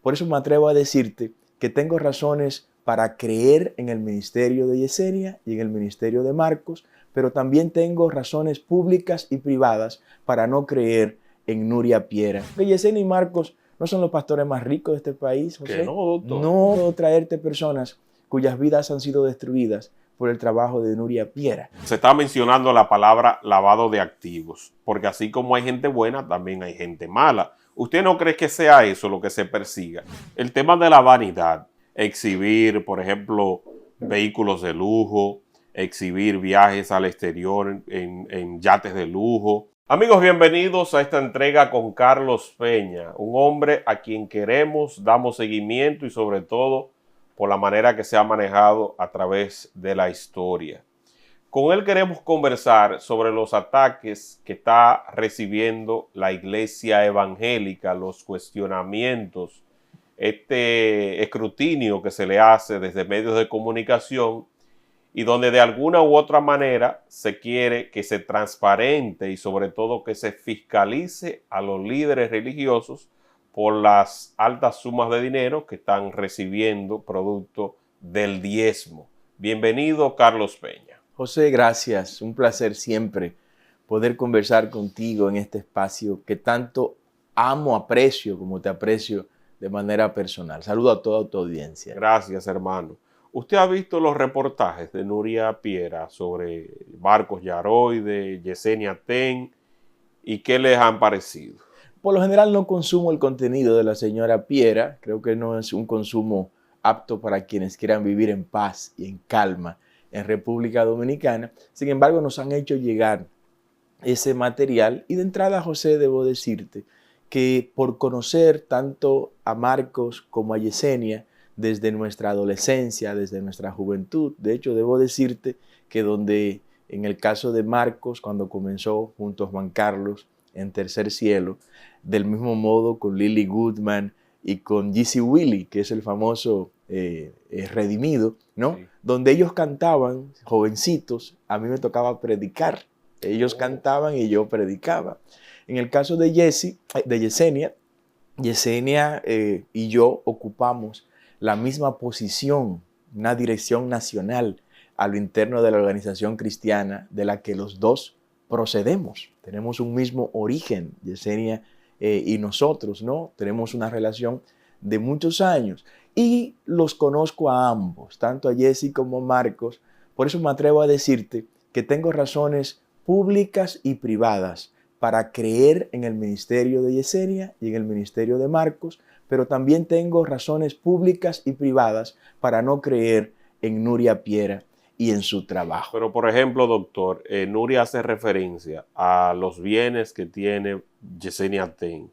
Por eso me atrevo a decirte que tengo razones para creer en el ministerio de Yesenia y en el ministerio de Marcos, pero también tengo razones públicas y privadas para no creer en Nuria Piera. Que Yesenia y Marcos no son los pastores más ricos de este país, José. Que no, doctor. No puedo traerte personas cuyas vidas han sido destruidas por el trabajo de Nuria Piera. Se está mencionando la palabra lavado de activos, porque así como hay gente buena, también hay gente mala. ¿Usted no cree que sea eso lo que se persiga? El tema de la vanidad, exhibir, por ejemplo, vehículos de lujo, exhibir viajes al exterior en yates de lujo. Amigos, bienvenidos a esta entrega con Carlos Peña, un hombre a quien queremos, damos seguimiento y sobre todo por la manera que se ha manejado a través de la historia. Con él queremos conversar sobre los ataques que está recibiendo la iglesia evangélica, los cuestionamientos, este escrutinio que se le hace desde medios de comunicación y donde de alguna u otra manera se quiere que se transparente y sobre todo que se fiscalice a los líderes religiosos por las altas sumas de dinero que están recibiendo producto del diezmo. Bienvenido, Carlos Peña. José, gracias. Un placer siempre poder conversar contigo en este espacio que tanto amo, aprecio, como te aprecio de manera personal. Saludo a toda tu audiencia. Gracias, hermano. ¿Usted ha visto los reportajes de Nuria Piera sobre Marcos Yaroide, Yesenia Ten y qué les han parecido? Por lo general no consumo el contenido de la señora Piera. Creo que no es un consumo apto para quienes quieran vivir en paz y en calma en República Dominicana. Sin embargo, nos han hecho llegar ese material y de entrada, José, debo decirte que por conocer tanto a Marcos como a Yesenia desde nuestra adolescencia, desde nuestra juventud, de hecho debo decirte que donde en el caso de Marcos, cuando comenzó junto a Juan Carlos en Tercer Cielo, del mismo modo con Lily Goodman y con Jeezy Willy, que es el famoso Redimido, ¿no? Sí. Donde ellos cantaban, jovencitos, a mí me tocaba predicar. Ellos cantaban y yo predicaba. En el caso de Yesenia y yo ocupamos la misma posición, una dirección nacional a lo interno de la organización cristiana de la que los dos procedemos. Tenemos un mismo origen, Yesenia y nosotros, ¿no? Tenemos una relación de muchos años y los conozco a ambos, tanto a Jesse como a Marcos. Por eso me atrevo a decirte que tengo razones públicas y privadas para creer en el ministerio de Yesenia y en el ministerio de Marcos, pero también tengo razones públicas y privadas para no creer en Nuria Piera y en su trabajo. Pero, por ejemplo, doctor, Nuria hace referencia a los bienes que tiene Yesenia Ten.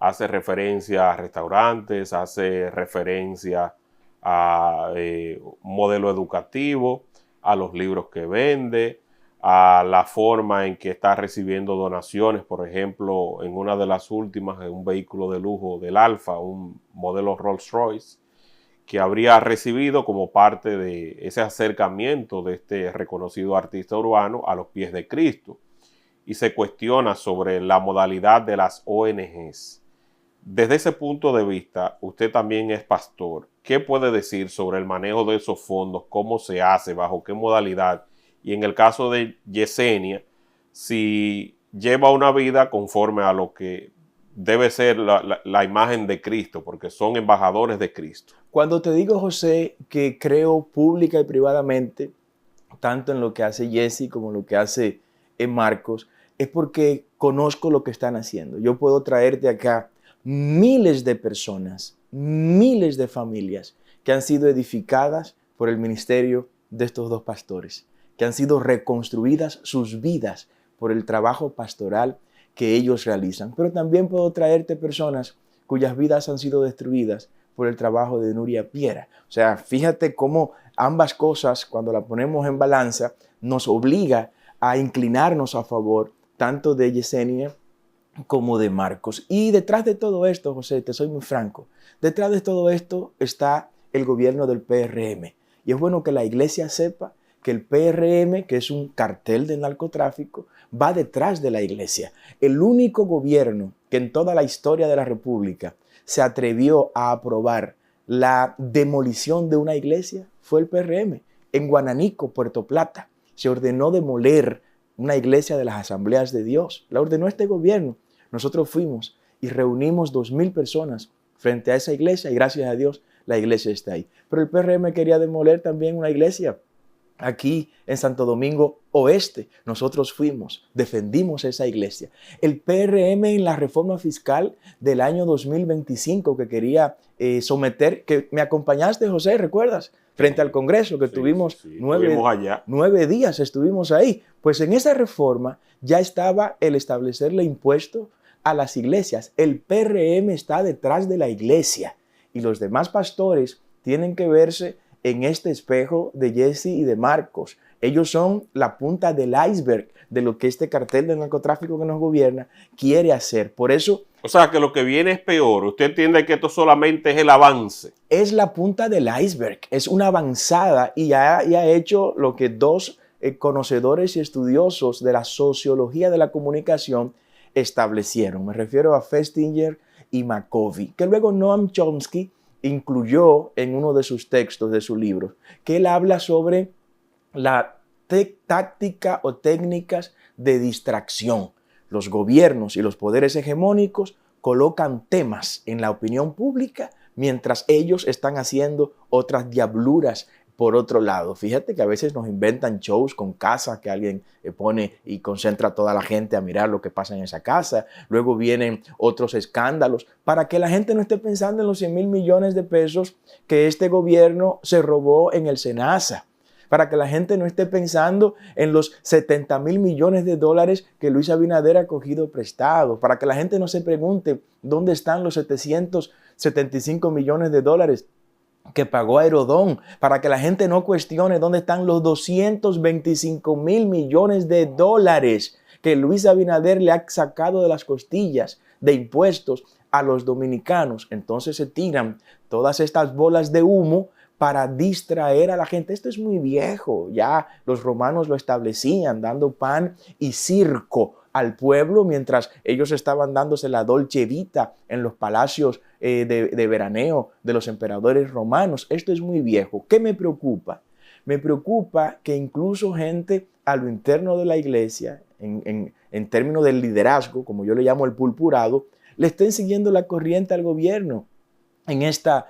Hace referencia a restaurantes, hace referencia a un modelo educativo, a los libros que vende, a la forma en que está recibiendo donaciones, por ejemplo, en una de las últimas, en un vehículo de lujo del Alfa, un modelo Rolls Royce, que habría recibido como parte de ese acercamiento de este reconocido artista urbano a los pies de Cristo. Y se cuestiona sobre la modalidad de las ONGs. Desde ese punto de vista, usted también es pastor. ¿Qué puede decir sobre el manejo de esos fondos? ¿Cómo se hace? ¿Bajo qué modalidad? Y en el caso de Yesenia, si lleva una vida conforme a lo que debe ser la imagen de Cristo, porque son embajadores de Cristo. Cuando te digo, José, que creo pública y privadamente, tanto en lo que hace Jesse como en lo que hace Marcos, es porque conozco lo que están haciendo. Yo puedo traerte acá miles de personas, miles de familias que han sido edificadas por el ministerio de estos dos pastores, que han sido reconstruidas sus vidas por el trabajo pastoral que ellos realizan. Pero también puedo traerte personas cuyas vidas han sido destruidas por el trabajo de Nuria Piera. O sea, fíjate cómo ambas cosas, cuando las ponemos en balanza, nos obliga a inclinarnos a favor tanto de Yesenia como de Marcos. Y detrás de todo esto, José, te soy muy franco, detrás de todo esto está el gobierno del PRM. Y es bueno que la iglesia sepa que el PRM, que es un cartel de narcotráfico, va detrás de la iglesia. El único gobierno que en toda la historia de la República se atrevió a aprobar la demolición de una iglesia fue el PRM. En Guananico, Puerto Plata, se ordenó demoler una iglesia de las Asambleas de Dios. La ordenó este gobierno. Nosotros fuimos y reunimos 2,000 personas frente a esa iglesia y gracias a Dios la iglesia está ahí. Pero el PRM quería demoler también una iglesia aquí en Santo Domingo Oeste. Nosotros fuimos, defendimos esa iglesia. El PRM en la reforma fiscal del año 2025 que quería someter, que me acompañaste, José, ¿recuerdas? Frente al Congreso, que tuvimos 9 días, estuvimos ahí. Pues en esa reforma ya estaba el establecerle impuesto a las iglesias. El PRM está detrás de la iglesia y los demás pastores tienen que verse en este espejo de Jesse y de Marcos. Ellos son la punta del iceberg de lo que este cartel de narcotráfico que nos gobierna quiere hacer. Por eso... O sea, que lo que viene es peor. Usted entiende que esto solamente es el avance. Es la punta del iceberg, es una avanzada y ya ha hecho lo que dos conocedores y estudiosos de la sociología de la comunicación establecieron. Me refiero a Festinger y McCovey, que luego Noam Chomsky incluyó en uno de sus textos, de sus libros, que él habla sobre la táctica o técnicas de distracción. Los gobiernos y los poderes hegemónicos colocan temas en la opinión pública mientras ellos están haciendo otras diabluras por otro lado. Fíjate que a veces nos inventan shows con casas que alguien pone y concentra a toda la gente a mirar lo que pasa en esa casa. Luego vienen otros escándalos para que la gente no esté pensando en los 100,000 millones de pesos que este gobierno se robó en el SENASA. Para que la gente no esté pensando en los 70,000 millones de dólares que Luis Abinader ha cogido prestado. Para que la gente no se pregunte dónde están los 775 millones de dólares que pagó Aerodón, para que la gente no cuestione dónde están los 225,000 millones de dólares que Luis Abinader le ha sacado de las costillas de impuestos a los dominicanos. Entonces se tiran todas estas bolas de humo para distraer a la gente. Esto es muy viejo, ya los romanos lo establecían, dando pan y circo al pueblo mientras ellos estaban dándose la dolce vita en los palacios de veraneo de los emperadores romanos. Esto es muy viejo. ¿Qué me preocupa? Me preocupa que incluso gente a lo interno de la iglesia, en términos del liderazgo, como yo le llamo el pulpurado, le estén siguiendo la corriente al gobierno en esta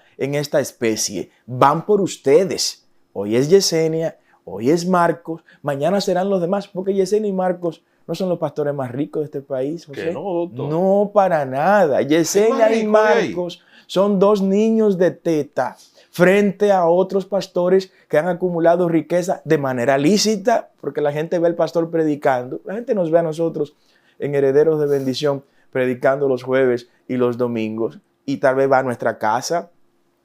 especie. Van por ustedes. Hoy es Yesenia, hoy es Marcos, mañana serán los demás, porque Yesenia y Marcos no son los pastores más ricos de este país, José. ¿Que no, doctor? No, para nada. Yesenia y Marcos son dos niños de teta frente a otros pastores que han acumulado riqueza de manera lícita, porque la gente ve al pastor predicando. La gente nos ve a nosotros en Herederos de Bendición predicando los jueves y los domingos, y tal vez va a nuestra casa,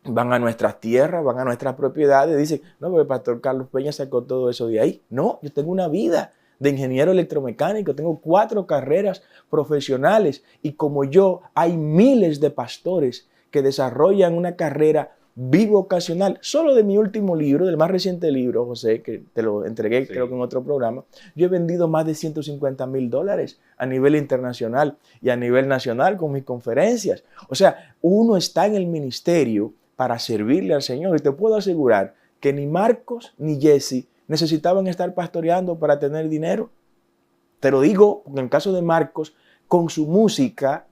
van a nuestras tierras, van a nuestras propiedades, dicen, no, porque el pastor Carlos Peña sacó todo eso de ahí. No, yo tengo una vida de ingeniero electromecánico, tengo 4 carreras profesionales y como yo hay miles de pastores que desarrollan una carrera bivocacional. Solo de mi último libro, del más reciente libro, José, que te lo entregué creo que en otro programa, yo he vendido más de $150,000 a nivel internacional y a nivel nacional con mis conferencias. O sea, uno está en el ministerio para servirle al Señor y te puedo asegurar que ni Marcos ni Jesse necesitaban estar pastoreando para tener dinero. Te lo digo, en el caso de Marcos, con su música,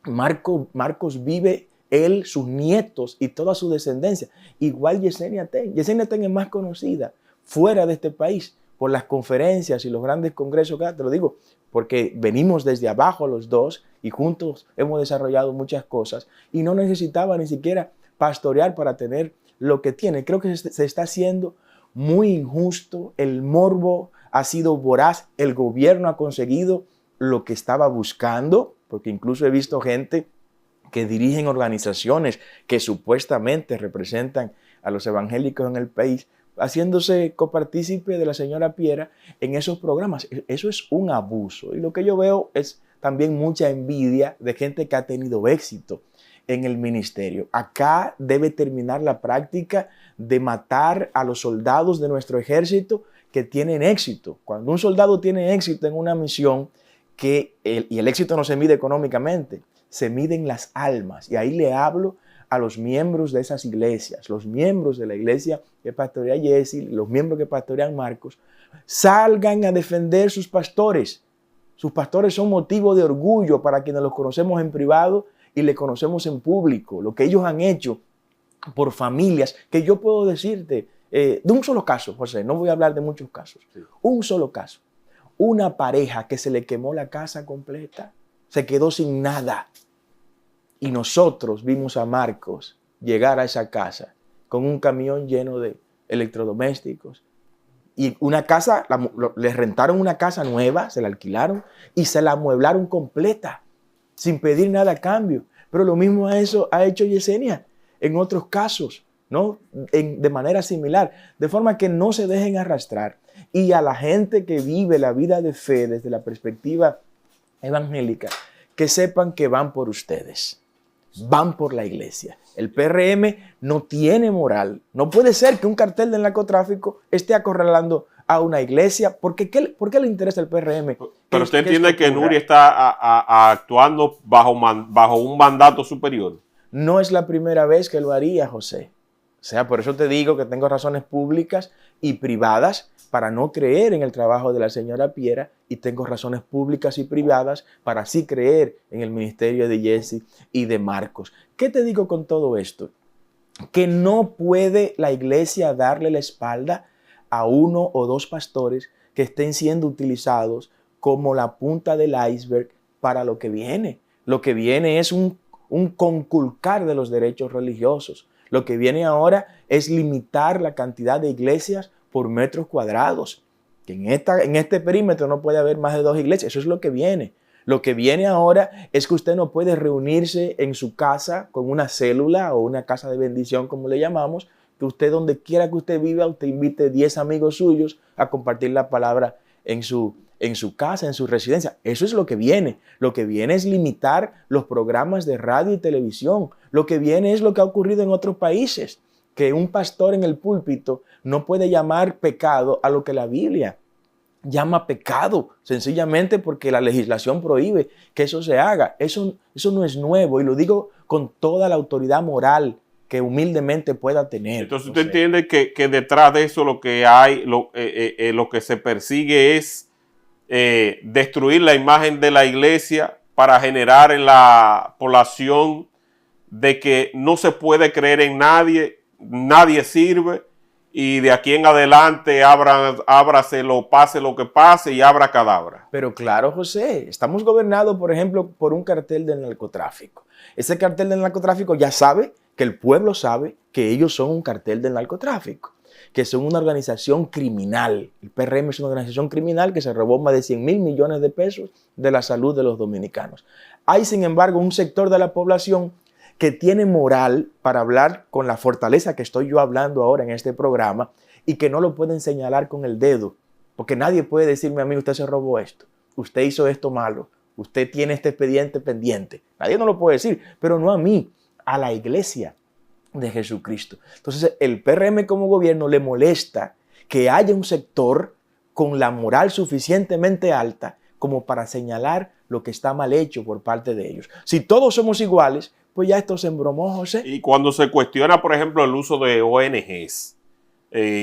Marcos vive él, sus nietos y toda su descendencia. Igual Yesenia Ten. Yesenia Ten es más conocida fuera de este país por las conferencias y los grandes congresos. Te lo digo porque venimos desde abajo los dos y juntos hemos desarrollado muchas cosas y no necesitaba ni siquiera pastorear para tener lo que tiene. Creo que se está haciendo muy injusto, el morbo ha sido voraz, el gobierno ha conseguido lo que estaba buscando, porque incluso he visto gente que dirigen organizaciones que supuestamente representan a los evangélicos en el país, haciéndose copartícipe de la señora Piera en esos programas. Eso es un abuso. Y lo que yo veo es también mucha envidia de gente que ha tenido éxito en el ministerio. Acá debe terminar la práctica de matar a los soldados de nuestro ejército que tienen éxito. Cuando un soldado tiene éxito en una misión, y el éxito no se mide económicamente, se miden las almas. Y ahí le hablo a los miembros de esas iglesias, los miembros de la iglesia que pastorea Jesse, los miembros que pastorean Marcos, salgan a defender sus pastores. Sus pastores son motivo de orgullo para quienes los conocemos en privado y le conocemos en público. Lo que ellos han hecho por familias, que yo puedo decirte, de un solo caso, José, no voy a hablar de muchos casos, sí. Un solo caso. Una pareja que se le quemó la casa completa, se quedó sin nada. Y nosotros vimos a Marcos llegar a esa casa con un camión lleno de electrodomésticos. Y una casa, les rentaron una casa nueva, se la alquilaron y se la amueblaron completa, sin pedir nada a cambio. Pero lo mismo ha hecho Yesenia en otros casos, ¿no? De manera similar, de forma que no se dejen arrastrar. Y a la gente que vive la vida de fe desde la perspectiva evangélica, que sepan que van por ustedes, van por la iglesia. El PRM no tiene moral. No puede ser que un cartel del narcotráfico esté acorralando a una iglesia. ¿Por qué le interesa el PRM? Pero usted entiende que Nuria está actuando bajo un mandato superior. No es la primera vez que lo haría, José. O sea, por eso te digo que tengo razones públicas y privadas para no creer en el trabajo de la señora Piera, y tengo razones públicas y privadas para sí creer en el ministerio de Jesse y de Marcos. ¿Qué te digo con todo esto? Que no puede la iglesia darle la espalda a uno o dos pastores que estén siendo utilizados como la punta del iceberg para lo que viene. Lo que viene es un conculcar de los derechos religiosos. Lo que viene ahora es limitar la cantidad de iglesias por metros cuadrados. Que en este perímetro no puede haber más de 2 iglesias. Eso es lo que viene. Lo que viene ahora es que usted no puede reunirse en su casa con una célula o una casa de bendición, como le llamamos, que usted, donde quiera que usted viva, usted invite 10 amigos suyos a compartir la palabra en su casa, en su residencia. Eso es lo que viene. Lo que viene es limitar los programas de radio y televisión. Lo que viene es lo que ha ocurrido en otros países, que un pastor en el púlpito no puede llamar pecado a lo que la Biblia llama pecado, sencillamente porque la legislación prohíbe que eso se haga. Eso no es nuevo, y lo digo con toda la autoridad moral que humildemente pueda tener. Entonces usted entiende que detrás de eso lo que hay, lo que se persigue es destruir la imagen de la iglesia para generar en la población de que no se puede creer en nadie, nadie sirve, y de aquí en adelante ábraselo, pase lo que pase y abra cadabra. Pero claro, José, estamos gobernados, por ejemplo, por un cartel del narcotráfico. Ese cartel del narcotráfico ya sabe, que el pueblo sabe, que ellos son un cartel del narcotráfico, que son una organización criminal. El PRM es una organización criminal que se robó más de 100,000 millones de pesos de la salud de los dominicanos. Hay, sin embargo, un sector de la población que tiene moral para hablar con la fortaleza que estoy yo hablando ahora en este programa, y que no lo pueden señalar con el dedo, porque nadie puede decirme a mí: usted se robó esto, usted hizo esto malo, usted tiene este expediente pendiente. Nadie no lo puede decir, pero no a mí, a la iglesia de Jesucristo. Entonces, el PRM como gobierno le molesta que haya un sector con la moral suficientemente alta como para señalar lo que está mal hecho por parte de ellos. Si todos somos iguales, pues ya esto se embromó, José. Y cuando se cuestiona, por ejemplo, el uso de ONGs,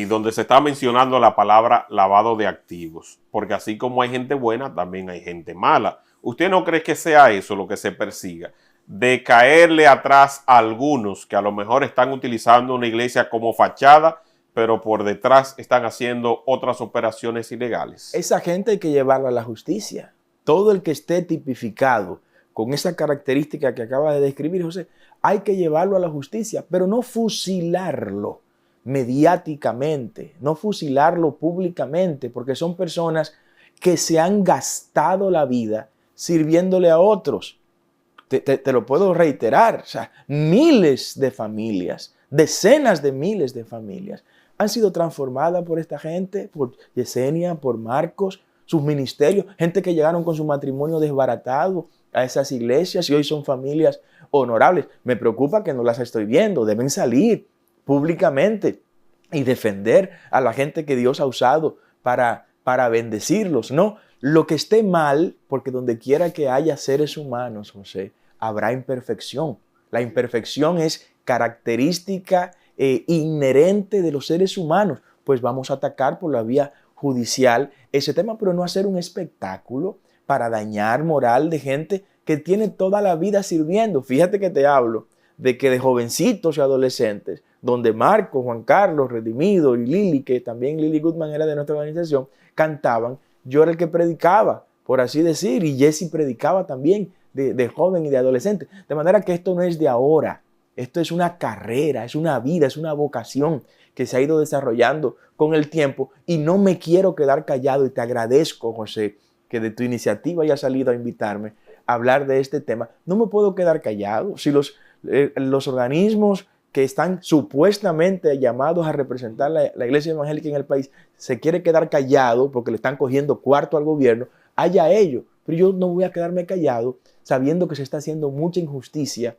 donde se está mencionando la palabra lavado de activos, porque así como hay gente buena, también hay gente mala. ¿Usted no cree que sea eso lo que se persiga? De caerle atrás a algunos que a lo mejor están utilizando una iglesia como fachada, pero por detrás están haciendo otras operaciones ilegales. Esa gente hay que llevarla a la justicia. Todo el que esté tipificado con esa característica que acaba de describir, José, hay que llevarlo a la justicia, pero no fusilarlo mediáticamente, no fusilarlo públicamente, porque son personas que se han gastado la vida sirviéndole a otros. Te lo puedo reiterar, o sea, miles de familias, decenas de miles de familias han sido transformadas por esta gente, por Yesenia, por Marcos, sus ministerios, gente que llegaron con su matrimonio desbaratado a esas iglesias y hoy son familias honorables. Me preocupa que no las estoy viendo. Deben salir públicamente y defender a la gente que Dios ha usado para bendecirlos, ¿no? Lo que esté mal, porque donde quiera que haya seres humanos, José, habrá imperfección. La imperfección es característica inherente de los seres humanos. Pues vamos a atacar por la vía judicial ese tema, pero no hacer un espectáculo para dañar moral de gente que tiene toda la vida sirviendo. Fíjate que te hablo de que de jovencitos y adolescentes, donde Marco, Juan Carlos, Redimido y Lili, que también Lili Goodman era de nuestra organización, cantaban, yo era el que predicaba, por así decir, y Jesse predicaba también de joven y de adolescente. De manera que esto no es de ahora, esto es una carrera, es una vida, es una vocación que se ha ido desarrollando con el tiempo y no me quiero quedar callado y te agradezco, José, que de tu iniciativa hayas salido a invitarme a hablar de este tema. No me puedo quedar callado. Si los organismos que están supuestamente llamados a representar la iglesia evangélica en el país se quiere quedar callado porque le están cogiendo cuarto al gobierno, haya ello. Pero yo no voy a quedarme callado sabiendo que se está haciendo mucha injusticia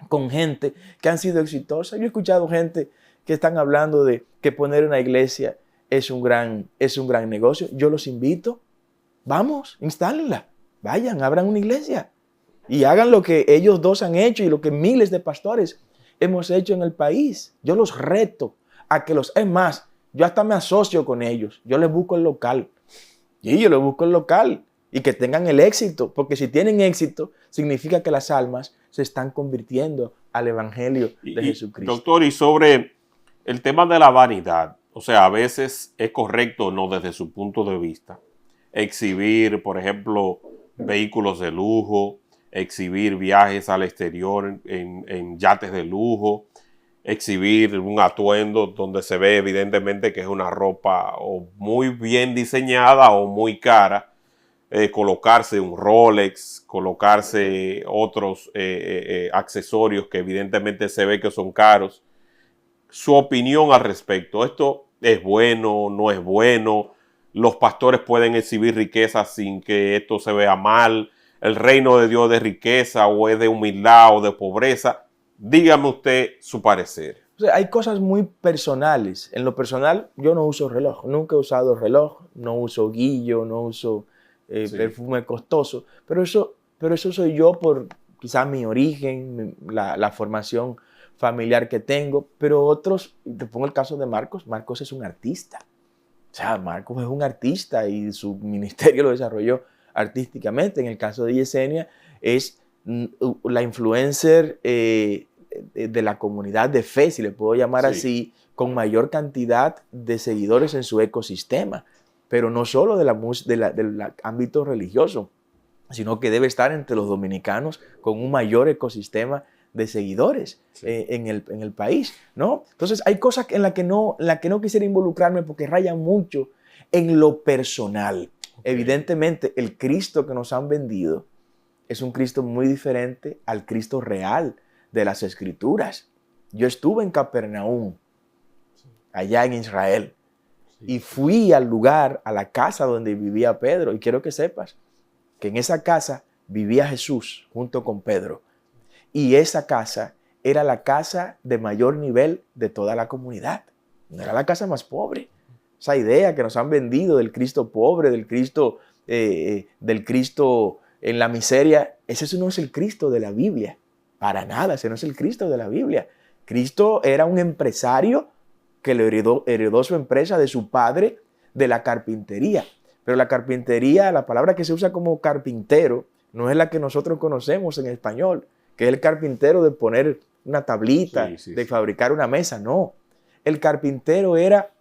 con gente que han sido exitosas. Yo he escuchado gente que están hablando de que poner una iglesia es un gran negocio. Yo los invito, vamos, instálenla, vayan, abran una iglesia y hagan lo que ellos dos han hecho y lo que miles de pastores hemos hecho en el país. Yo los reto a que es más, yo hasta me asocio con ellos, yo les busco el local. Y yo les busco el local y que tengan el éxito, porque si tienen éxito, significa que las almas se están convirtiendo al evangelio de Jesucristo. Doctor, y sobre el tema de la vanidad, o sea, a veces es correcto, no desde su punto de vista, exhibir, por ejemplo, vehículos de lujo, exhibir viajes al exterior en yates de lujo, exhibir un atuendo donde se ve evidentemente que es una ropa o muy bien diseñada o muy cara, colocarse un Rolex, colocarse otros accesorios que evidentemente se ve que son caros. Su opinión al respecto, ¿esto es bueno, no es bueno? ¿Los pastores pueden exhibir riqueza sin que esto se vea mal? ¿El reino de Dios es de riqueza o es de humildad o de pobreza? Dígame usted su parecer. O sea, hay cosas muy personales. En lo personal, yo no uso reloj. Nunca he usado reloj, no uso guillo, no uso perfume costoso. Pero eso soy yo por quizás mi origen, la formación familiar que tengo. Pero otros, te pongo el caso de Marcos. Marcos es un artista. O sea, Marcos es un artista y su ministerio lo desarrolló artísticamente. En el caso de Yesenia, es la influencer de la comunidad de fe, si le puedo llamar así, con mayor cantidad de seguidores en su ecosistema, pero no solo del ámbito religioso, sino que debe estar entre los dominicanos con un mayor ecosistema de seguidores en el país, ¿no? Entonces hay cosas en las que no quisiera involucrarme porque rayan mucho en lo personal. Evidentemente, el Cristo que nos han vendido es un Cristo muy diferente al Cristo real de las Escrituras. Yo estuve en Capernaum, allá en Israel, y fui al lugar, a la casa donde vivía Pedro. Y quiero que sepas que en esa casa vivía Jesús junto con Pedro. Y esa casa era la casa de mayor nivel de toda la comunidad. No era la casa más pobre. Esa idea que nos han vendido del Cristo pobre, del Cristo en la miseria, ese no es el Cristo de la Biblia. Para nada, ese no es el Cristo de la Biblia. Cristo era un empresario que le heredó su empresa de su padre de la carpintería. Pero la carpintería, la palabra que se usa como carpintero, no es la que nosotros conocemos en español, que es el carpintero de poner una tablita, de fabricar una mesa. No, el carpintero era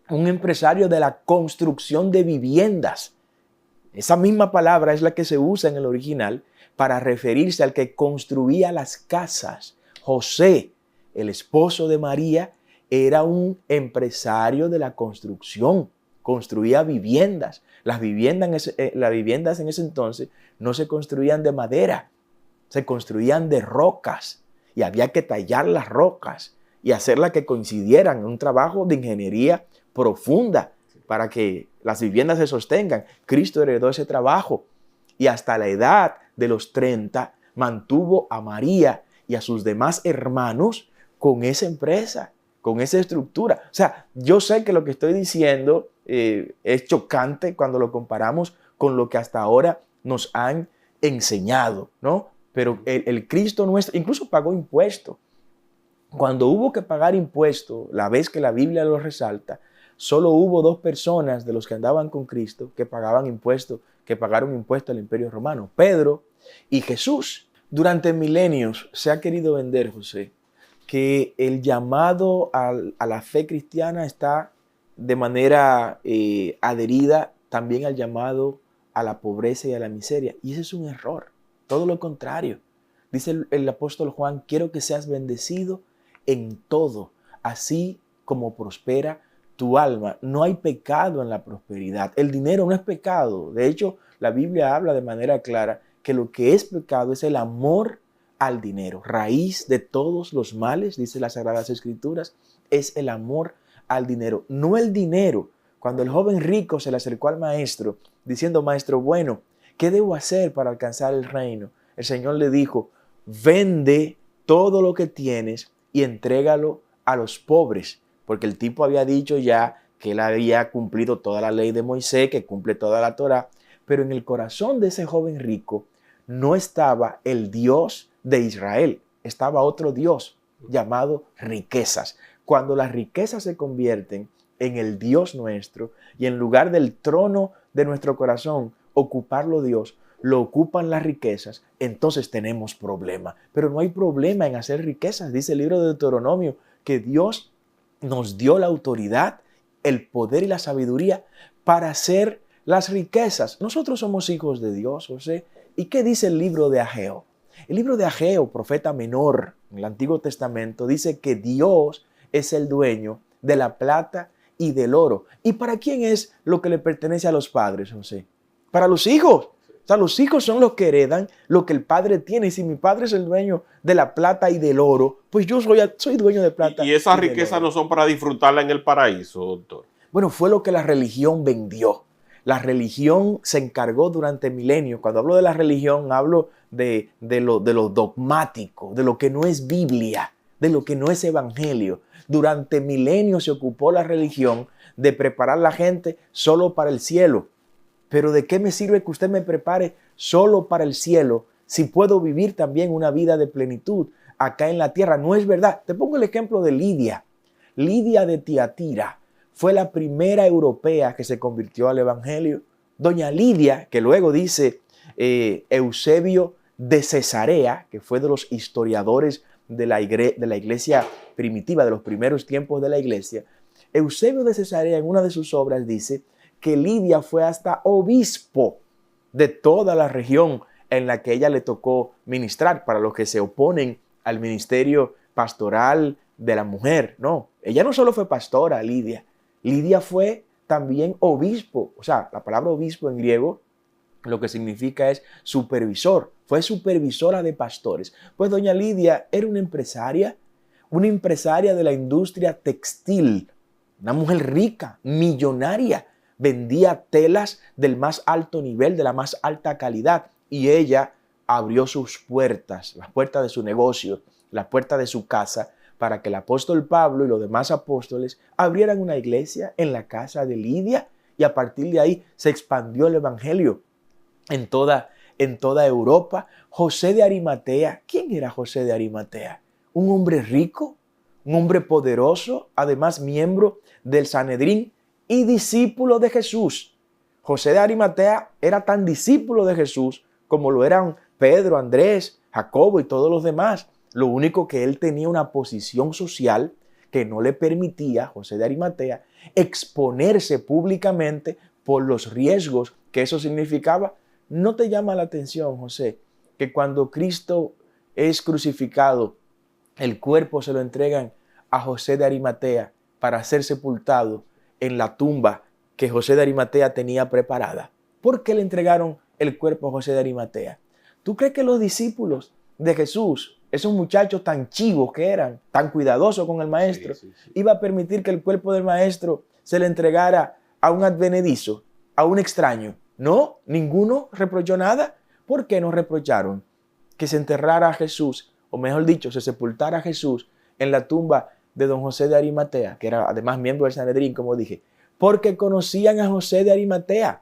un empresario de la construcción de viviendas. Esa misma palabra es la que se usa en el original para referirse al que construía las casas. José, el esposo de María, era un empresario de la construcción, construía viviendas. Las viviendas en ese entonces no se construían de madera, se construían de rocas y había que tallar las rocas y hacerlas que coincidieran en un trabajo de ingeniería profunda para que las viviendas se sostengan. Cristo heredó ese trabajo y hasta la edad de los 30 mantuvo a María y a sus demás hermanos con esa empresa, con esa estructura. O sea, yo sé que lo que estoy diciendo es chocante cuando lo comparamos con lo que hasta ahora nos han enseñado, ¿no? pero el Cristo nuestro incluso pagó impuestos. Cuando hubo que pagar impuestos, la vez que la Biblia lo resalta, solo hubo 2 personas de los que andaban con Cristo que pagaban impuestos, que pagaron impuestos al Imperio Romano, Pedro y Jesús. Durante milenios se ha querido vender, José, que el llamado a la fe cristiana está de manera adherida también al llamado a la pobreza y a la miseria. Y ese es un error, todo lo contrario. Dice el apóstol Juan, quiero que seas bendecido en todo, así como prospera tu alma. No hay pecado en la prosperidad. El dinero no es pecado. De hecho, la Biblia habla de manera clara que lo que es pecado es el amor al dinero. Raíz de todos los males, dice las Sagradas Escrituras, es el amor al dinero, no el dinero. Cuando el joven rico se le acercó al maestro diciendo, maestro, bueno, ¿qué debo hacer para alcanzar el reino? El Señor le dijo, vende todo lo que tienes y entrégalo a los pobres, porque el tipo había dicho ya que él había cumplido toda la ley de Moisés, que cumple toda la Torá, pero en el corazón de ese joven rico no estaba el Dios de Israel, estaba otro Dios llamado riquezas. Cuando las riquezas se convierten en el Dios nuestro y en lugar del trono de nuestro corazón ocuparlo Dios, lo ocupan las riquezas, entonces tenemos problema. Pero no hay problema en hacer riquezas. Dice el libro de Deuteronomio que Dios nos dio la autoridad, el poder y la sabiduría para hacer las riquezas. Nosotros somos hijos de Dios, José. ¿Y qué dice el libro de Ageo? El libro de Ageo, profeta menor en el Antiguo Testamento, dice que Dios es el dueño de la plata y del oro. ¿Y para quién es lo que le pertenece a los padres, José? Para los hijos. O sea, los hijos son los que heredan lo que el padre tiene. Y si mi padre es el dueño de la plata y del oro, pues yo soy dueño de plata. Y esas riquezas no son para disfrutarla en el paraíso, doctor. Bueno, fue lo que la religión vendió. La religión se encargó durante milenios. Cuando hablo de la religión, hablo de lo dogmático, de lo que no es Biblia, de lo que no es evangelio. Durante milenios se ocupó la religión de preparar a la gente solo para el cielo. Pero ¿de qué me sirve que usted me prepare solo para el cielo si puedo vivir también una vida de plenitud acá en la tierra? No es verdad. Te pongo el ejemplo de Lidia. Lidia de Tiatira fue la primera europea que se convirtió al evangelio. Doña Lidia, que luego dice Eusebio de Cesarea, que fue de los historiadores de la iglesia primitiva, de los primeros tiempos de la iglesia. Eusebio de Cesarea en una de sus obras dice que Lidia fue hasta obispo de toda la región en la que ella le tocó ministrar, para los que se oponen al ministerio pastoral de la mujer. No, ella no solo fue pastora, Lidia. Lidia fue también obispo. O sea, la palabra obispo en griego lo que significa es supervisor. Fue supervisora de pastores. Pues doña Lidia era una empresaria de la industria textil, una mujer rica, millonaria. Vendía telas del más alto nivel, de la más alta calidad. Y ella abrió sus puertas, las puertas de su negocio, las puertas de su casa, para que el apóstol Pablo y los demás apóstoles abrieran una iglesia en la casa de Lidia. Y a partir de ahí se expandió el evangelio en toda Europa. José de Arimatea, ¿quién era José de Arimatea? Un hombre rico, un hombre poderoso, además miembro del Sanedrín y discípulo de Jesús. José de Arimatea era tan discípulo de Jesús como lo eran Pedro, Andrés, Jacobo y todos los demás. Lo único que él tenía una posición social que no le permitía, José de Arimatea, exponerse públicamente por los riesgos que eso significaba. ¿No te llama la atención, José, que cuando Cristo es crucificado, el cuerpo se lo entregan a José de Arimatea para ser sepultado en la tumba que José de Arimatea tenía preparada? ¿Por qué le entregaron el cuerpo a José de Arimatea? ¿Tú crees que los discípulos de Jesús, esos muchachos tan chivos que eran, tan cuidadosos con el maestro, sí, iba a permitir que el cuerpo del maestro se le entregara a un advenedizo, a un extraño? No, ninguno reprochó nada. ¿Por qué no reprocharon que se enterrara a Jesús, o mejor dicho, se sepultara a Jesús en la tumba de don José de Arimatea, que era además miembro del Sanedrín, como dije? Porque conocían a José de Arimatea.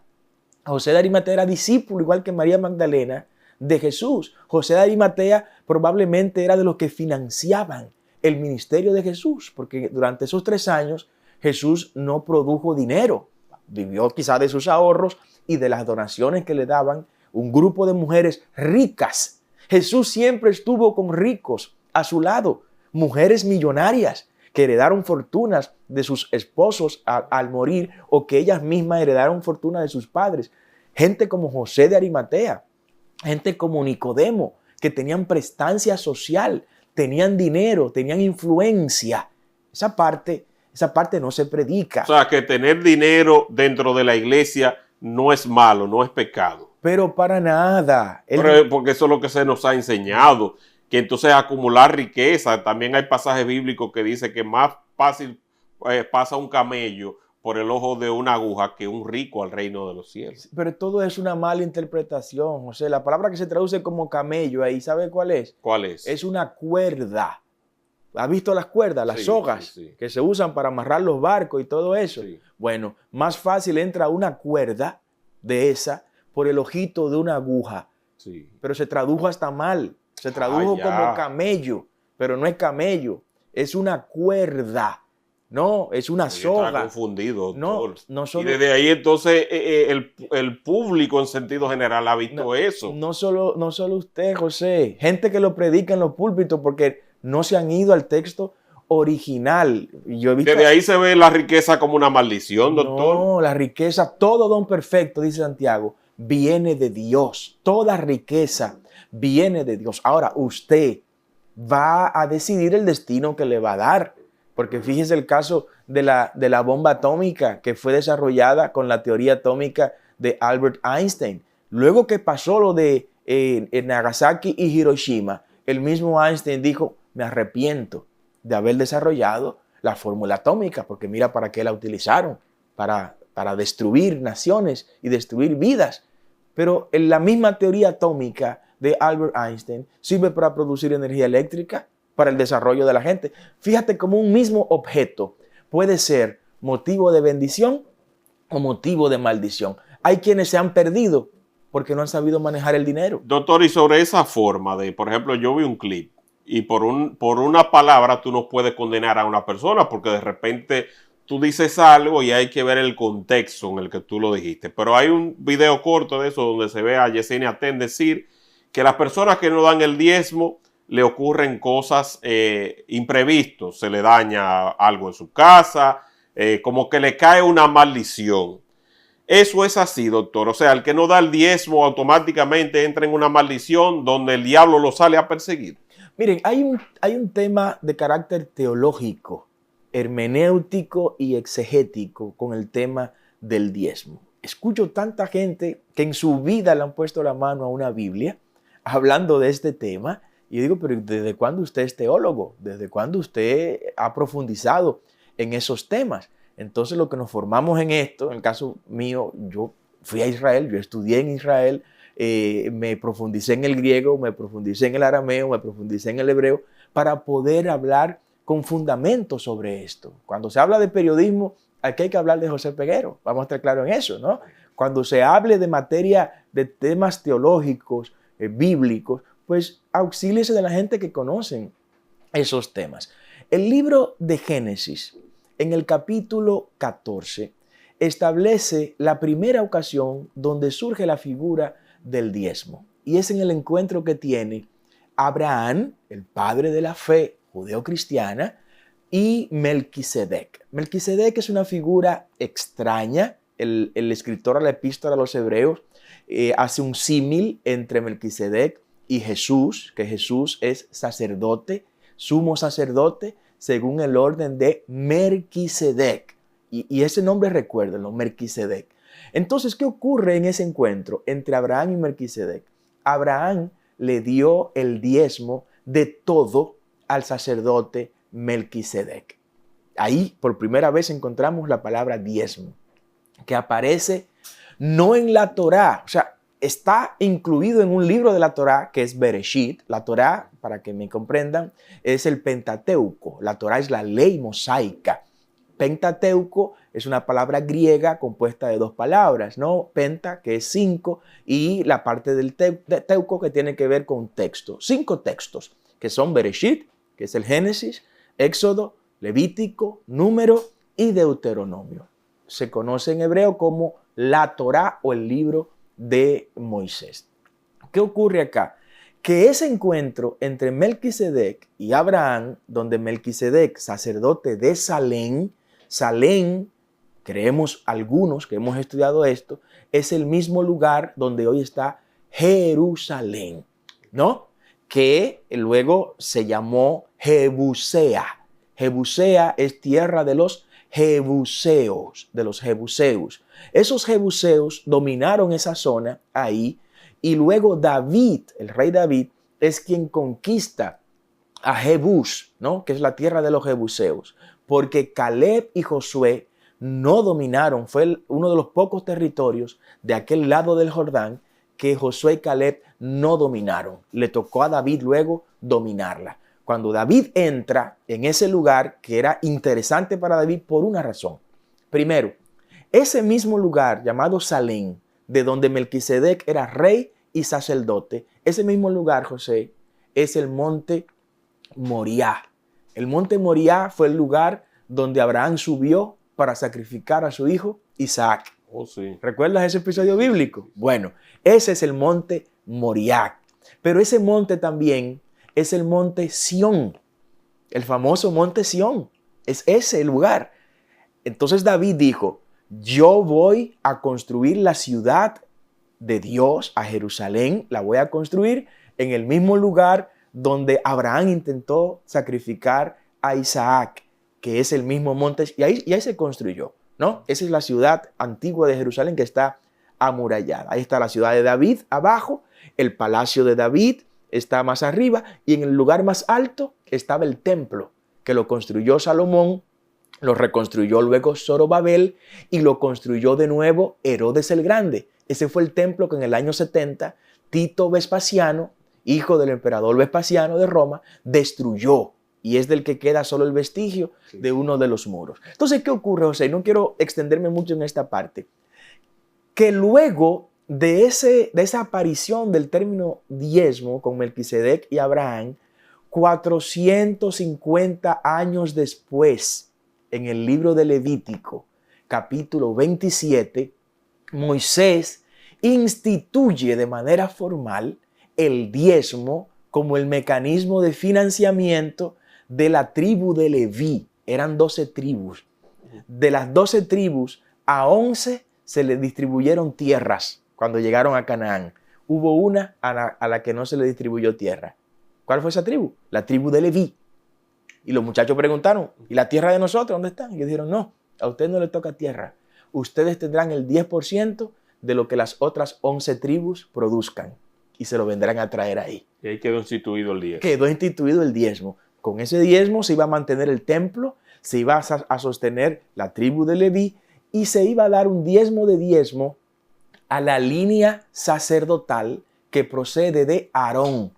José de Arimatea era discípulo, igual que María Magdalena, de Jesús. José de Arimatea probablemente era de los que financiaban el ministerio de Jesús, porque durante esos 3 años Jesús no produjo dinero. Vivió quizás de sus ahorros y de las donaciones que le daban un grupo de mujeres ricas. Jesús siempre estuvo con ricos a su lado, mujeres millonarias que heredaron fortunas de sus esposos al morir, o que ellas mismas heredaron fortuna de sus padres. Gente como José de Arimatea, gente como Nicodemo, que tenían prestancia social, tenían dinero, tenían influencia. Esa parte no se predica. O sea, que tener dinero dentro de la iglesia no es malo, no es pecado. Pero para nada. Porque eso es lo que se nos ha enseñado, que entonces acumular riqueza. También hay pasajes bíblicos que dice que más fácil pasa un camello por el ojo de una aguja que un rico al reino de los cielos. Pero todo es una mala interpretación, José. La palabra que se traduce como camello ahí, ¿sabe cuál es? ¿Cuál es? Es una cuerda. ¿Has visto las cuerdas, las sogas que se usan para amarrar los barcos y todo eso? Sí. Bueno, más fácil entra una cuerda de esa por el ojito de una aguja. Sí. Pero se tradujo hasta mal. Se tradujo como camello, pero no es camello, es una cuerda. No, es una soga. Está confundido. No solo, y desde ahí entonces el público en sentido general ha visto eso. No solo usted, José. Gente que lo predica en los púlpitos porque no se han ido al texto original. Yo he visto desde ahí se ve la riqueza como una maldición, doctor. No, la riqueza, todo don perfecto, dice Santiago, viene de Dios. Toda riqueza viene de Dios. Ahora, usted va a decidir el destino que le va a dar. Porque fíjese el caso de la bomba atómica que fue desarrollada con la teoría atómica de Albert Einstein. Luego que pasó lo de Nagasaki y Hiroshima, el mismo Einstein dijo, me arrepiento de haber desarrollado la fórmula atómica, porque mira para qué la utilizaron, para destruir naciones y destruir vidas. Pero en la misma teoría atómica de Albert Einstein sirve para producir energía eléctrica, para el desarrollo de la gente. Fíjate cómo un mismo objeto puede ser motivo de bendición o motivo de maldición. Hay quienes se han perdido porque no han sabido manejar el dinero. Doctor, y sobre esa forma de, por ejemplo, yo vi un clip y por una palabra tú no puedes condenar a una persona porque de repente tú dices algo y hay que ver el contexto en el que tú lo dijiste. Pero hay un video corto de eso donde se ve a Yesenia Ten decir que las personas que no dan el diezmo le ocurren cosas imprevistos, se le daña algo en su casa, como que le cae una maldición. Eso es así, doctor. O sea, el que no da el diezmo automáticamente entra en una maldición donde el diablo lo sale a perseguir. Miren, hay un tema de carácter teológico, hermenéutico y exegético con el tema del diezmo. Escucho tanta gente que en su vida le han puesto la mano a una Biblia hablando de este tema. Y yo digo, pero ¿desde cuándo usted es teólogo? ¿Desde cuándo usted ha profundizado en esos temas? Entonces lo que nos formamos en esto, en el caso mío, yo fui a Israel, yo estudié en Israel, me profundicé en el griego, me profundicé en el arameo, me profundicé en el hebreo, para poder hablar con fundamento sobre esto. Cuando se habla de periodismo, aquí hay que hablar de José Peguero, vamos a estar claros en eso, ¿no? Cuando se hable de materia, de temas teológicos, bíblicos, pues auxíliese de la gente que conocen esos temas. El libro de Génesis, en el capítulo 14, establece la primera ocasión donde surge la figura del diezmo. Y es en el encuentro que tiene Abraham, el padre de la fe judeocristiana, y Melquisedec. Melquisedec es una figura extraña. El escritor a la epístola a los hebreos hace un símil entre Melquisedec y Jesús, que Jesús es sacerdote, sumo sacerdote, según el orden de Melquisedec. Y ese nombre recuérdenlo, Melquisedec. Entonces, ¿qué ocurre en ese encuentro entre Abraham y Melquisedec? Abraham le dio el diezmo de todo al sacerdote Melquisedec. Ahí, por primera vez, encontramos la palabra diezmo, que aparece no en la Torá, o sea, está incluido en un libro de la Torá que es Bereshit. La Torá, para que me comprendan, es el Pentateuco. La Torá es la ley mosaica. Pentateuco es una palabra griega compuesta de dos palabras, ¿no? Penta, que es 5, y la parte del teuco que tiene que ver con texto. 5 textos, que son Bereshit, que es el Génesis, Éxodo, Levítico, Número y Deuteronomio. Se conoce en hebreo como la Torá o el libro de Moisés. ¿Qué ocurre acá? Que ese encuentro entre Melquisedec y Abraham, donde Melquisedec, sacerdote de Salem, creemos algunos que hemos estudiado esto, es el mismo lugar donde hoy está Jerusalén, ¿no? Que luego se llamó Jebusea. Jebusea es tierra de los jebuseos, de los jebuseos. Esos jebuseos dominaron esa zona ahí, y luego David, el rey David, es quien conquista a Jebús, ¿no? Que es la tierra de los jebuseos, porque Caleb y Josué no dominaron, fue uno de los pocos territorios de aquel lado del Jordán que Josué y Caleb no dominaron. Le tocó a David luego dominarla. Cuando David entra en ese lugar, que era interesante para David por una razón. Primero, ese mismo lugar llamado Salem, de donde Melquisedec era rey y sacerdote, ese mismo lugar, José, es el monte Moriah. El monte Moriah fue el lugar donde Abraham subió para sacrificar a su hijo Isaac. Oh, sí. ¿Recuerdas ese episodio bíblico? Bueno, ese es el monte Moriah. Pero ese monte también es el monte Sión, el famoso monte Sión. Es ese el lugar. Entonces David dijo, yo voy a construir la ciudad de Dios, a Jerusalén, la voy a construir en el mismo lugar donde Abraham intentó sacrificar a Isaac, que es el mismo monte, y ahí se construyó, ¿no? Esa es la ciudad antigua de Jerusalén que está amurallada. Ahí está la ciudad de David abajo, el palacio de David está más arriba, y en el lugar más alto estaba el templo, que lo construyó Salomón, lo reconstruyó luego Zorobabel, y lo construyó de nuevo Herodes el Grande. Ese fue el templo que en el año 70 Tito Vespasiano, hijo del emperador Vespasiano de Roma, destruyó, y es del que queda solo el vestigio de uno de los muros. Entonces, ¿qué ocurre, José? No quiero extenderme mucho en esta parte. Que luego de esa aparición del término diezmo con Melquisedec y Abraham, 450 años después, en el libro de Levítico, capítulo 27, Moisés instituye de manera formal el diezmo como el mecanismo de financiamiento de la tribu de Leví. Eran 12 tribus. De las 12 tribus, a 11 se les distribuyeron tierras cuando llegaron a Canaán. Hubo una a la que no se le distribuyó tierra. ¿Cuál fue esa tribu? La tribu de Leví. Y los muchachos preguntaron, ¿y la tierra de nosotros dónde están? Y ellos dijeron, no, a ustedes no les toca tierra. Ustedes tendrán el 10% de lo que las otras 11 tribus produzcan y se lo vendrán a traer ahí. Y ahí quedó instituido el diezmo. Quedó instituido el diezmo. Con ese diezmo se iba a mantener el templo, se iba a sostener la tribu de Leví y se iba a dar un diezmo de diezmo a la línea sacerdotal que procede de Aarón.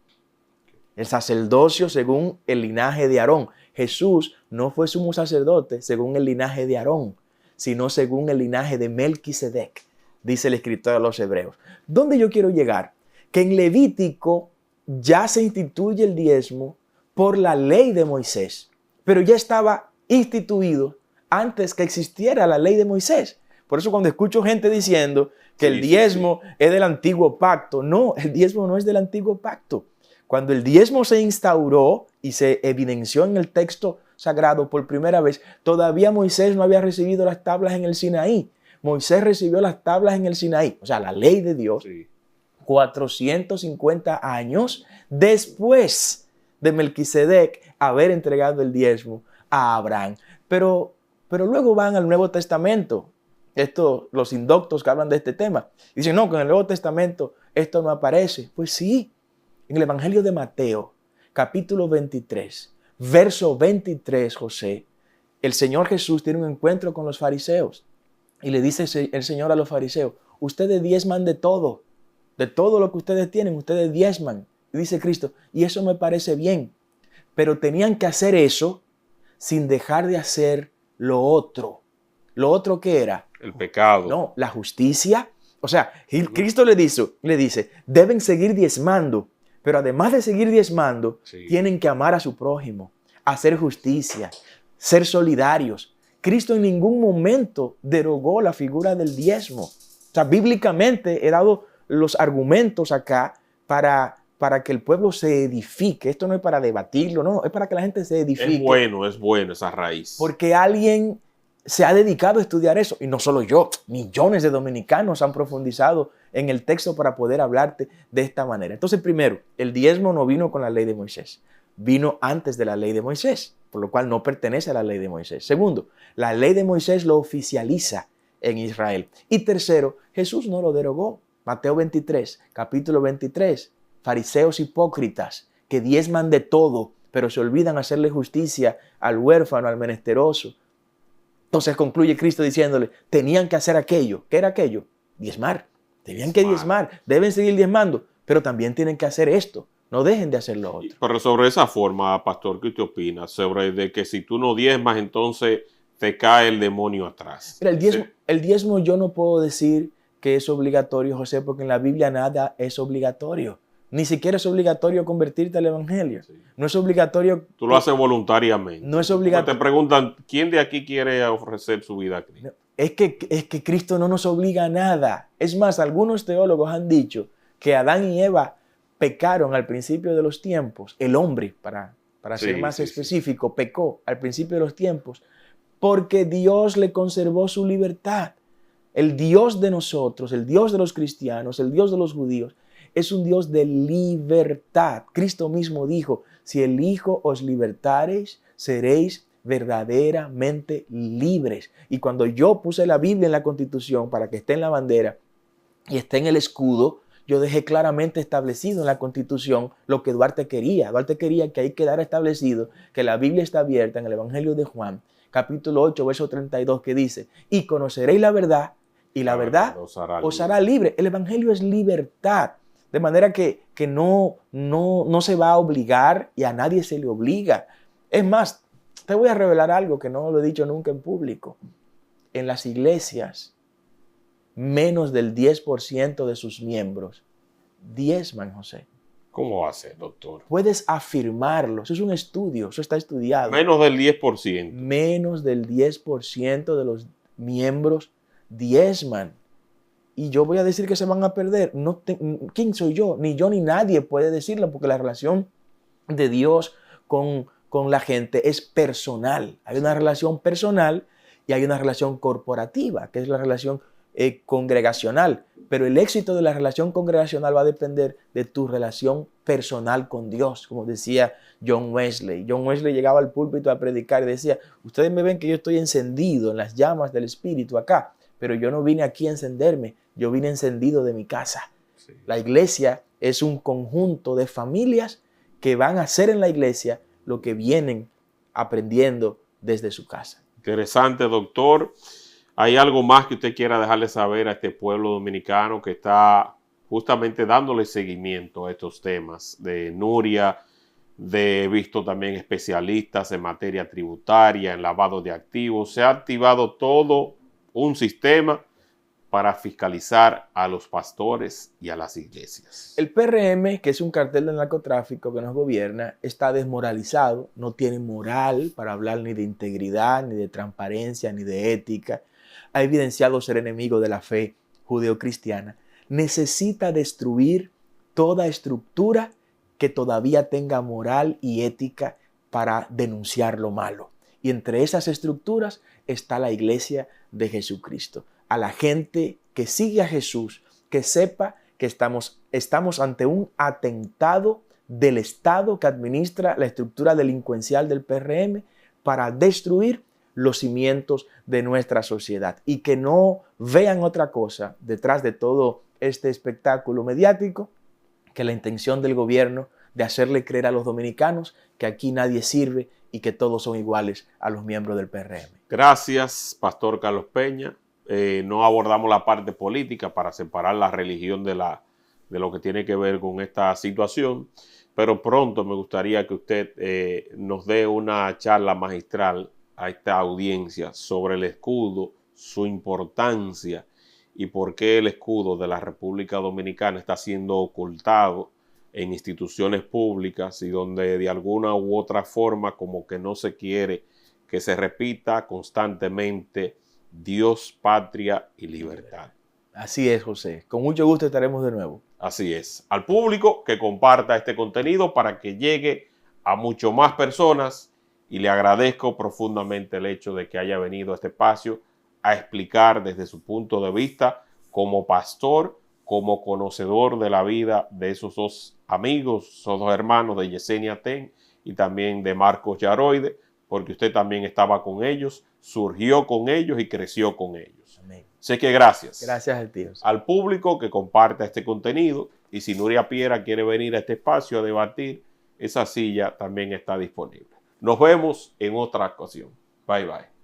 El sacerdocio según el linaje de Aarón. Jesús no fue sumo sacerdote según el linaje de Aarón, sino según el linaje de Melquisedec, dice el escritor de los Hebreos. ¿Dónde yo quiero llegar? Que en Levítico ya se instituye el diezmo por la ley de Moisés, pero ya estaba instituido antes que existiera la ley de Moisés. Por eso cuando escucho gente diciendo que el diezmo es del antiguo pacto, no, el diezmo no es del antiguo pacto. Cuando el diezmo se instauró y se evidenció en el texto sagrado por primera vez, todavía Moisés no había recibido las tablas en el Sinaí. Moisés recibió las tablas en el Sinaí, o sea, la ley de Dios, 450 años después de Melquisedec haber entregado el diezmo a Abraham. Pero luego van al Nuevo Testamento, los indoctos que hablan de este tema, dicen, no, que en el Nuevo Testamento esto no aparece. Pues sí, en el Evangelio de Mateo, capítulo 23, verso 23, José, el Señor Jesús tiene un encuentro con los fariseos y le dice el Señor a los fariseos, ustedes diezman de todo lo que ustedes tienen, ustedes diezman. Y dice Cristo, y eso me parece bien, pero tenían que hacer eso sin dejar de hacer lo otro. ¿Lo otro qué era? El pecado. No, la justicia. O sea, Cristo le dice, deben seguir diezmando, pero además de seguir diezmando, tienen que amar a su prójimo, hacer justicia, ser solidarios. Cristo en ningún momento derogó la figura del diezmo. O sea, bíblicamente he dado los argumentos acá para que el pueblo se edifique. Esto no es para debatirlo, no, es para que la gente se edifique. Es bueno esa raíz. Porque alguien se ha dedicado a estudiar eso. Y no solo yo, millones de dominicanos han profundizado en el texto para poder hablarte de esta manera. Entonces, primero, el diezmo no vino con la ley de Moisés. Vino antes de la ley de Moisés, por lo cual no pertenece a la ley de Moisés. Segundo, la ley de Moisés lo oficializa en Israel. Y tercero, Jesús no lo derogó. Mateo 23, capítulo 23, fariseos hipócritas que diezman de todo, pero se olvidan hacerle justicia al huérfano, al menesteroso. Entonces concluye Cristo diciéndole, tenían que hacer aquello. ¿Qué era aquello? Diezmar. Tenían que diezmar. Deben seguir diezmando, pero también tienen que hacer esto. No dejen de hacer lo otro. Pero sobre esa forma, pastor, ¿qué usted opina? Sobre de que si tú no diezmas, entonces te cae el demonio atrás. Mira, el diezmo yo no puedo decir que es obligatorio, José, porque en la Biblia nada es obligatorio. Ni siquiera es obligatorio convertirte al evangelio. Sí. No es obligatorio. Tú lo haces voluntariamente. No es obligatorio. Te preguntan, ¿quién de aquí quiere ofrecer su vida a Cristo? No, es que Cristo no nos obliga a nada. Es más, algunos teólogos han dicho que Adán y Eva pecaron al principio de los tiempos. El hombre, para ser más específico, pecó al principio de los tiempos porque Dios le conservó su libertad. El Dios de nosotros, el Dios de los cristianos, el Dios de los judíos, es un Dios de libertad. Cristo mismo dijo, si el Hijo os libertareis, seréis verdaderamente libres. Y cuando yo puse la Biblia en la Constitución para que esté en la bandera y esté en el escudo, yo dejé claramente establecido en la Constitución lo que Duarte quería. Duarte quería que ahí quedara establecido que la Biblia está abierta en el Evangelio de Juan, capítulo 8, verso 32, que dice, y conoceréis la verdad, y la verdad os hará libre. El Evangelio es libertad. De manera que no se va a obligar y a nadie se le obliga. Es más, te voy a revelar algo que no lo he dicho nunca en público. En las iglesias, menos del 10% de sus miembros diezman, José. ¿Cómo va a ser, doctor? Puedes afirmarlo. Eso es un estudio, eso está estudiado. Menos del 10%. Menos del 10% de los miembros diezman. Y yo voy a decir que se van a perder. ¿Quién soy yo? Ni yo ni nadie puede decirlo, porque la relación de Dios con la gente es personal. Hay una relación personal y hay una relación corporativa, que es la relación congregacional. Pero el éxito de la relación congregacional va a depender de tu relación personal con Dios, como decía John Wesley. John Wesley llegaba al púlpito a predicar y decía, ustedes me ven que yo estoy encendido en las llamas del Espíritu acá, pero yo no vine aquí a encenderme, yo vine encendido de mi casa. Sí. La iglesia es un conjunto de familias que van a hacer en la iglesia lo que vienen aprendiendo desde su casa. Interesante, doctor. ¿Hay algo más que usted quiera dejarle saber a este pueblo dominicano que está justamente dándole seguimiento a estos temas de Nuria? He visto también especialistas en materia tributaria, en lavado de activos. Se ha activado todo un sistema para fiscalizar a los pastores y a las iglesias. El PRM, que es un cartel del narcotráfico que nos gobierna, está desmoralizado, no tiene moral para hablar ni de integridad, ni de transparencia, ni de ética. Ha evidenciado ser enemigo de la fe judeocristiana. Necesita destruir toda estructura que todavía tenga moral y ética para denunciar lo malo. Y entre esas estructuras está la iglesia de Jesucristo. A la gente que sigue a Jesús, que sepa que estamos ante un atentado del Estado que administra la estructura delincuencial del PRM para destruir los cimientos de nuestra sociedad. Y que no vean otra cosa detrás de todo este espectáculo mediático que la intención del gobierno de hacerle creer a los dominicanos que aquí nadie sirve y que todos son iguales a los miembros del PRM. Gracias, Pastor Carlos Peña. No abordamos la parte política para separar la religión de lo que tiene que ver con esta situación, pero pronto me gustaría que usted nos dé una charla magistral a esta audiencia sobre el escudo, su importancia y por qué el escudo de la República Dominicana está siendo ocultado en instituciones públicas y donde de alguna u otra forma como que no se quiere que se repita constantemente Dios, patria y libertad. Así es, José. Con mucho gusto estaremos de nuevo. Así es. Al público que comparta este contenido para que llegue a mucho más personas, y le agradezco profundamente el hecho de que haya venido a este espacio a explicar desde su punto de vista como pastor, como conocedor de la vida de esos dos amigos, esos dos hermanos de Yesenia Ten y también de Marcos Yaroide, porque usted también estaba con ellos, surgió con ellos y creció con ellos. Amén. Sé que gracias. Gracias a ti, José. Al público que comparta este contenido, y si Nuria Piera quiere venir a este espacio a debatir, esa silla también está disponible. Nos vemos en otra ocasión. Bye bye.